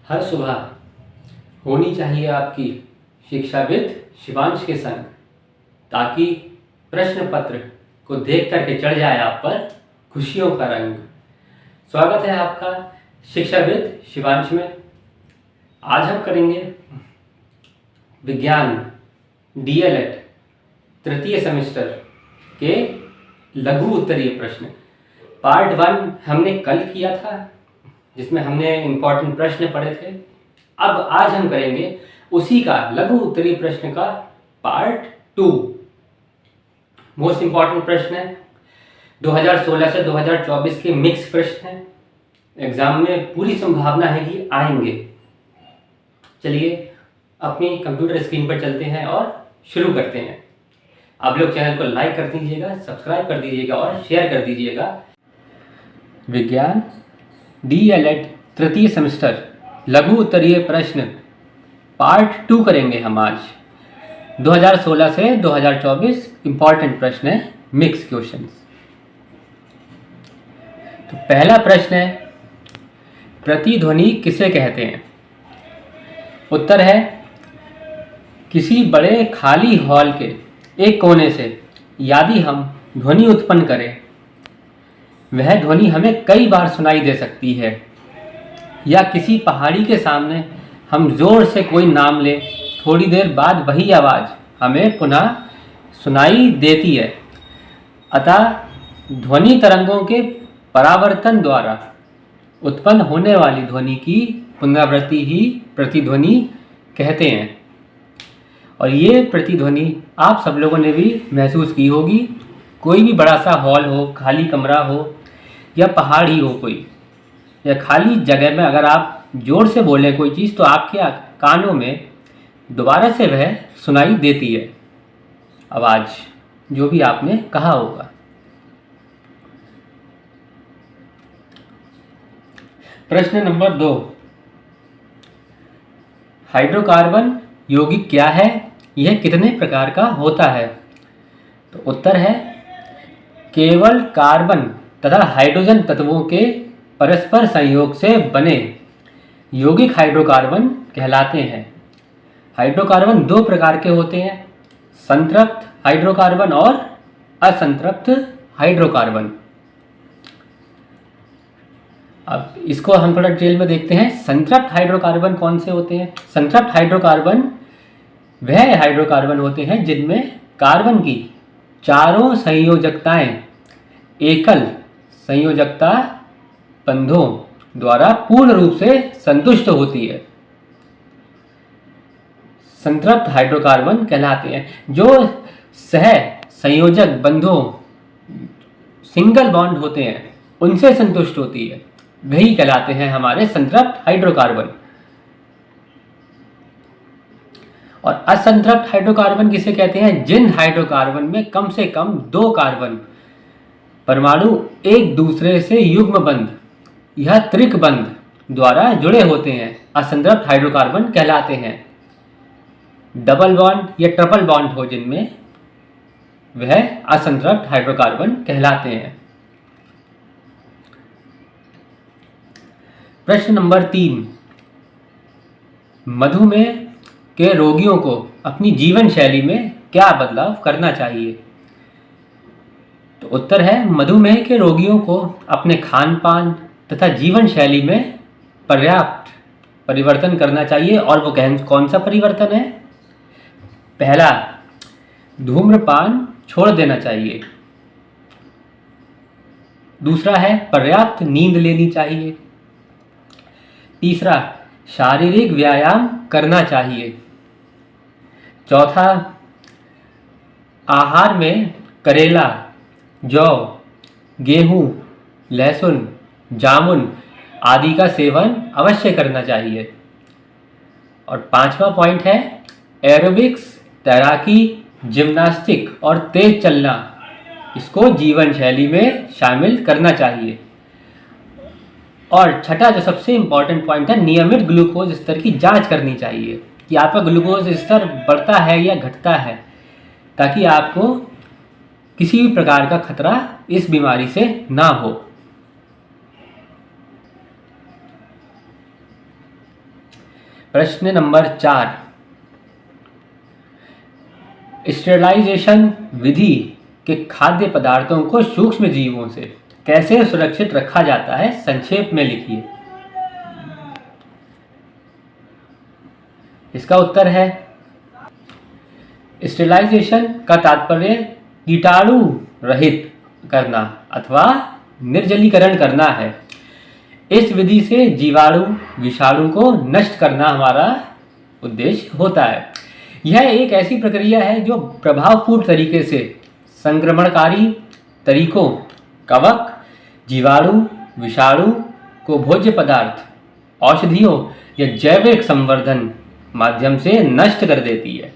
हर सुबह होनी चाहिए आपकी शिक्षाविद शिवांश के संग, ताकि प्रश्न पत्र को देख करके चढ़ जाए आप पर खुशियों का रंग। स्वागत है आपका शिक्षाविद शिवांश में। आज हम करेंगे विज्ञान डीएलएड तृतीय सेमेस्टर के लघु उत्तरीय प्रश्न। पार्ट 1 हमने कल किया था, जिसमें हमने इम्पोर्टेंट प्रश्न पढ़े थे। अब आज हम करेंगे उसी का लघु उत्तरीय प्रश्न का पार्ट 2। मोस्ट इम्पॉर्टेंट प्रश्न है, 2016 से 2024 के मिक्स प्रश्न हैं। एग्जाम में पूरी संभावना है कि आएंगे। चलिए अपनी कंप्यूटर स्क्रीन पर चलते हैं और शुरू करते हैं। आप लोग चैनल को लाइक कर दीजिएगा, सब्सक्राइब कर दीजिएगा और शेयर कर दीजिएगा। विज्ञान डीएलएड तृतीय सेमेस्टर लघु उत्तरीय प्रश्न पार्ट 2 करेंगे हम आज। 2016 से 2024 इंपॉर्टेंट प्रश्न है, मिक्स क्वेश्चंस। तो पहला प्रश्न है, प्रतिध्वनि किसे कहते हैं? उत्तर है, किसी बड़े खाली हॉल के एक कोने से यदि हम ध्वनि उत्पन्न करें, वह ध्वनि हमें कई बार सुनाई दे सकती है। या किसी पहाड़ी के सामने हम जोर से कोई नाम लें, थोड़ी देर बाद वही आवाज़ हमें पुनः सुनाई देती है। अतः ध्वनि तरंगों के परावर्तन द्वारा उत्पन्न होने वाली ध्वनि की पुनरावृत्ति ही प्रतिध्वनि कहते हैं। और ये प्रतिध्वनि आप सब लोगों ने भी महसूस की होगी। कोई भी बड़ा सा हॉल हो, खाली कमरा हो या पहाड़ी हो कोई, या खाली जगह में अगर आप जोर से बोलें कोई चीज़, तो आपके कानों में दोबारा से वह सुनाई देती है आवाज़, जो भी आपने कहा होगा। प्रश्न नंबर 2, हाइड्रोकार्बन यौगिक क्या है? यह कितने प्रकार का होता है? तो उत्तर है, केवल कार्बन तथा हाइड्रोजन तत्वों के परस्पर संयोग से बने यौगिक हाइड्रोकार्बन कहलाते हैं। हाइड्रोकार्बन 2 प्रकार के होते हैं, संतृप्त हाइड्रोकार्बन और असंतृप्त हाइड्रोकार्बन। अब इसको हम थोड़ा डिटेल में देखते हैं। संतृप्त हाइड्रोकार्बन कौन से होते हैं? संतृप्त हाइड्रोकार्बन वह हाइड्रोकार्बन होते हैं जिनमें कार्बन की चारों संयोजकताएं एकल संयोजकता बंधों द्वारा पूर्ण रूप से संतुष्ट होती है, संतृप्त हाइड्रोकार्बन कहलाते हैं। जो सह संयोजक बंधों सिंगल बॉन्ड होते हैं उनसे संतुष्ट होती है, वही कहलाते हैं हमारे संतृप्त हाइड्रोकार्बन। और असंतृप्त हाइड्रोकार्बन किसे कहते हैं? जिन हाइड्रोकार्बन में कम से कम 2 कार्बन परमाणु एक दूसरे से युग्म बंध या त्रिक बंध द्वारा जुड़े होते हैं, असंतृप्त हाइड्रोकार्बन कहलाते हैं। डबल बॉन्ड या ट्रिपल बॉन्ड हो जिनमें, वह असंतृप्त हाइड्रोकार्बन कहलाते हैं। प्रश्न नंबर 3, मधुमेह के रोगियों को अपनी जीवन शैली में क्या बदलाव करना चाहिए? तो उत्तर है, मधुमेह के रोगियों को अपने खान पान तथा जीवन शैली में पर्याप्त परिवर्तन करना चाहिए। और वो कौन सा परिवर्तन है? पहला, धूम्रपान छोड़ देना चाहिए। दूसरा है, पर्याप्त नींद लेनी चाहिए। तीसरा, शारीरिक व्यायाम करना चाहिए। चौथा, आहार में करेला, जौ, गेहूं, लहसुन, जामुन आदि का सेवन अवश्य करना चाहिए। और 5वां पॉइंट है, एरोबिक्स, तैराकी, जिम्नास्टिक और तेज चलना, इसको जीवन शैली में शामिल करना चाहिए। और छठा जो सबसे इम्पॉर्टेंट पॉइंट है, नियमित ग्लूकोज स्तर की जांच करनी चाहिए कि आपका ग्लूकोज स्तर बढ़ता है या घटता है, ताकि आपको किसी भी प्रकार का खतरा इस बीमारी से ना हो। प्रश्न नंबर 4, स्टेरिलाइजेशन विधि के खाद्य पदार्थों को सूक्ष्म जीवों से कैसे सुरक्षित रखा जाता है, संक्षेप में लिखिए। इसका उत्तर है, स्टेरिलाइजेशन का तात्पर्य कीटाणु रहित करना अथवा निर्जलीकरण करना है। इस विधि से जीवाणु विषाणु को नष्ट करना हमारा उद्देश्य होता है। यह एक ऐसी प्रक्रिया है जो प्रभावपूर्ण तरीके से संक्रमणकारी तरीकों, कवक, जीवाणु विषाणु को भोज्य पदार्थ, औषधियों या जैविक संवर्धन माध्यम से नष्ट कर देती है।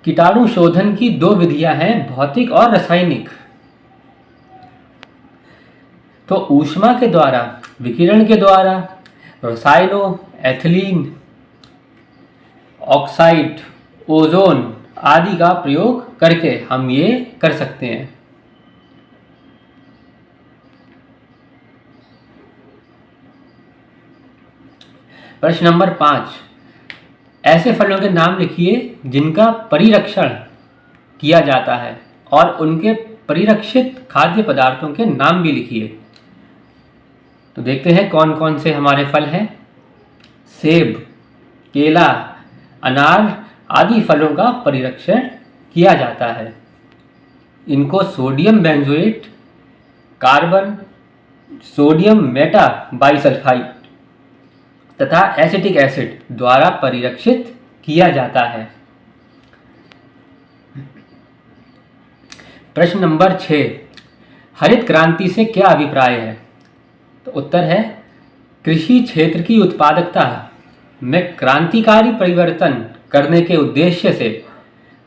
कीटाणु शोधन की 2 विधियां हैं, भौतिक और रासायनिक। तो ऊष्मा के द्वारा, विकिरण के द्वारा, रसायनों, एथिलीन ऑक्साइड, ओजोन आदि का प्रयोग करके हम ये कर सकते हैं। प्रश्न नंबर 5, ऐसे फलों के नाम लिखिए जिनका परिरक्षण किया जाता है और उनके परिरक्षित खाद्य पदार्थों के नाम भी लिखिए। तो देखते हैं कौन कौन से हमारे फल हैं। सेब, केला, अनार आदि फलों का परिरक्षण किया जाता है। इनको sodium benzoate, carbon, sodium Meta bisulphide तथा एसिटिक एसिड द्वारा परिरक्षित किया जाता है। प्रश्न नंबर 6, हरित क्रांति से क्या अभिप्राय है? तो उत्तर है, कृषि क्षेत्र की उत्पादकता में क्रांतिकारी परिवर्तन करने के उद्देश्य से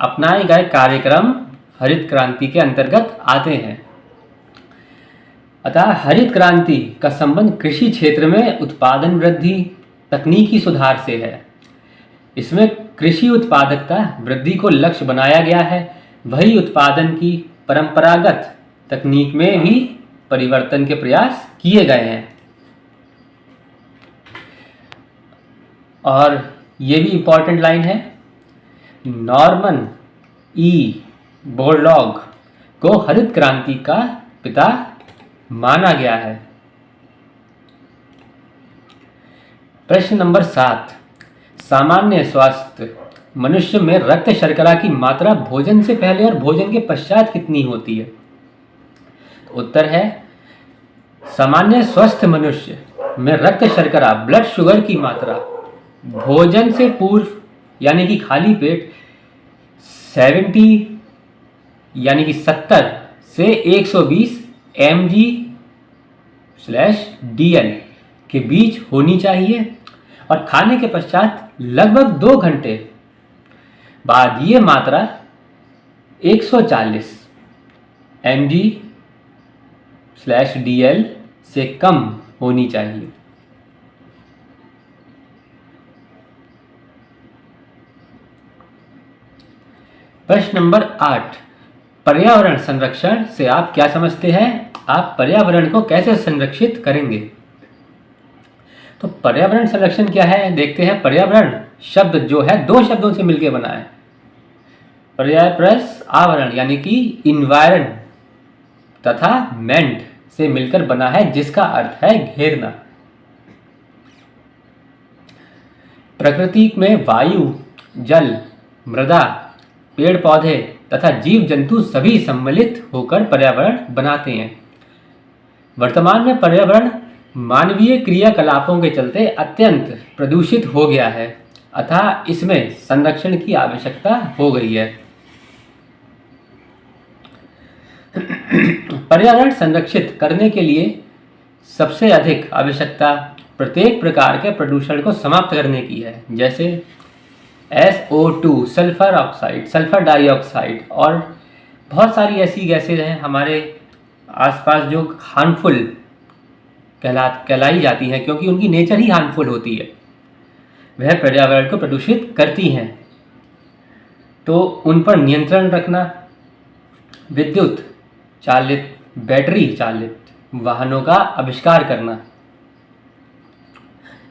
अपनाए गए कार्यक्रम हरित क्रांति के अंतर्गत आते हैं। अतः हरित क्रांति का संबंध कृषि क्षेत्र में उत्पादन वृद्धि, तकनीकी सुधार से है। इसमें कृषि उत्पादकता वृद्धि को लक्ष्य बनाया गया है, वही उत्पादन की परंपरागत तकनीक में भी परिवर्तन के प्रयास किए गए हैं। और ये भी इंपॉर्टेंट लाइन है, नॉर्मन ई बोरलॉग को हरित क्रांति का पिता माना गया है। प्रश्न नंबर 7, सामान्य स्वास्थ्य मनुष्य में रक्त शर्करा की मात्रा भोजन से पहले और भोजन के पश्चात कितनी होती है? तो उत्तर है, सामान्य स्वस्थ मनुष्य में रक्त शर्करा ब्लड शुगर की मात्रा भोजन से पूर्व यानी कि खाली पेट 70 यानी कि 70 से 120 mg/dl के बीच होनी चाहिए और खाने के पश्चात लगभग 2 घंटे बाद ये मात्रा 140 mg/dl से कम होनी चाहिए। प्रश्न नंबर 8, पर्यावरण संरक्षण से आप क्या समझते हैं? आप पर्यावरण को कैसे संरक्षित करेंगे? तो पर्यावरण संरक्षण क्या है, देखते हैं। पर्यावरण शब्द जो है 2 शब्दों से मिलकर बना है। पर्याय प्लस आवरण यानी कि इन्वायरन तथा मेंट से मिलकर बना है, जिसका अर्थ है घेरना। प्रकृति में वायु, जल, मृदा, पेड़ पौधे तथा जीव जंतु सभी सम्मिलित होकर पर्यावरण बनाते हैं। वर्तमान में पर्यावरण मानवीय क्रियाकलापों के चलते अत्यंत प्रदूषित हो गया है, अतः इसमें संरक्षण की आवश्यकता हो गई है। पर्यावरण संरक्षित करने के लिए सबसे अधिक आवश्यकता प्रत्येक प्रकार के प्रदूषण को समाप्त करने की है, जैसे SO2 sulphur oxide, sulphur dioxide और बहुत सारी ऐसी गैसेज हैं हमारे आसपास जो हार्मफुल कहलाई जाती हैं, क्योंकि उनकी नेचर ही हार्मफुल होती है, वह पर्यावरण को प्रदूषित करती हैं। तो उन पर नियंत्रण रखना, विद्युत चालित, बैटरी चालित वाहनों का आविष्कार करना,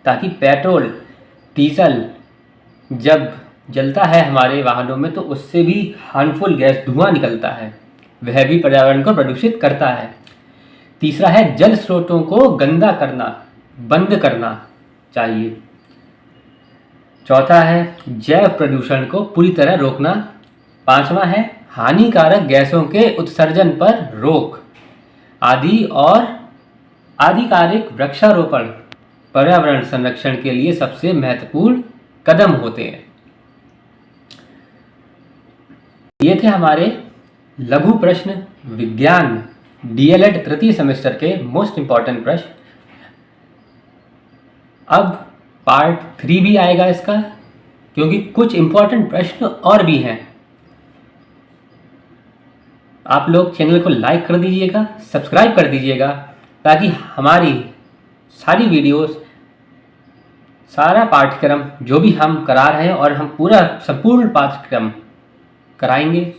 ताकि पेट्रोल डीजल जब जलता है हमारे वाहनों में तो उससे भी हार्मफुल गैस धुआं निकलता है, वह भी पर्यावरण को प्रदूषित करता है। तीसरा है जल स्रोतों को गंदा करना बंद करना चाहिए। चौथा है जैव प्रदूषण को पूरी तरह रोकना। पांचवा है हानिकारक गैसों के उत्सर्जन पर रोक आदि और आधिकारिक वृक्षारोपण पर्यावरण संरक्षण के लिए सबसे महत्वपूर्ण कदम होते हैं। ये थे हमारे लघु प्रश्न विज्ञान डीएलएड तृतीय सेमेस्टर के मोस्ट इंपॉर्टेंट प्रश्न। अब पार्ट 3 भी आएगा इसका, क्योंकि कुछ इंपॉर्टेंट प्रश्न और भी हैं। आप लोग चैनल को लाइक कर दीजिएगा, सब्सक्राइब कर दीजिएगा, ताकि हमारी सारी वीडियोस, सारा पाठ्यक्रम जो भी हम करा रहे हैं और हम पूरा संपूर्ण पाठ्यक्रम कराएंगे,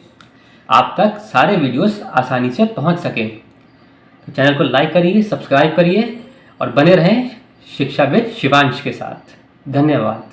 आप तक सारे वीडियोस आसानी से पहुंच सके। तो चैनल को लाइक करिए, सब्सक्राइब करिए और बने रहें शिक्षाविद शिवांश के साथ। धन्यवाद।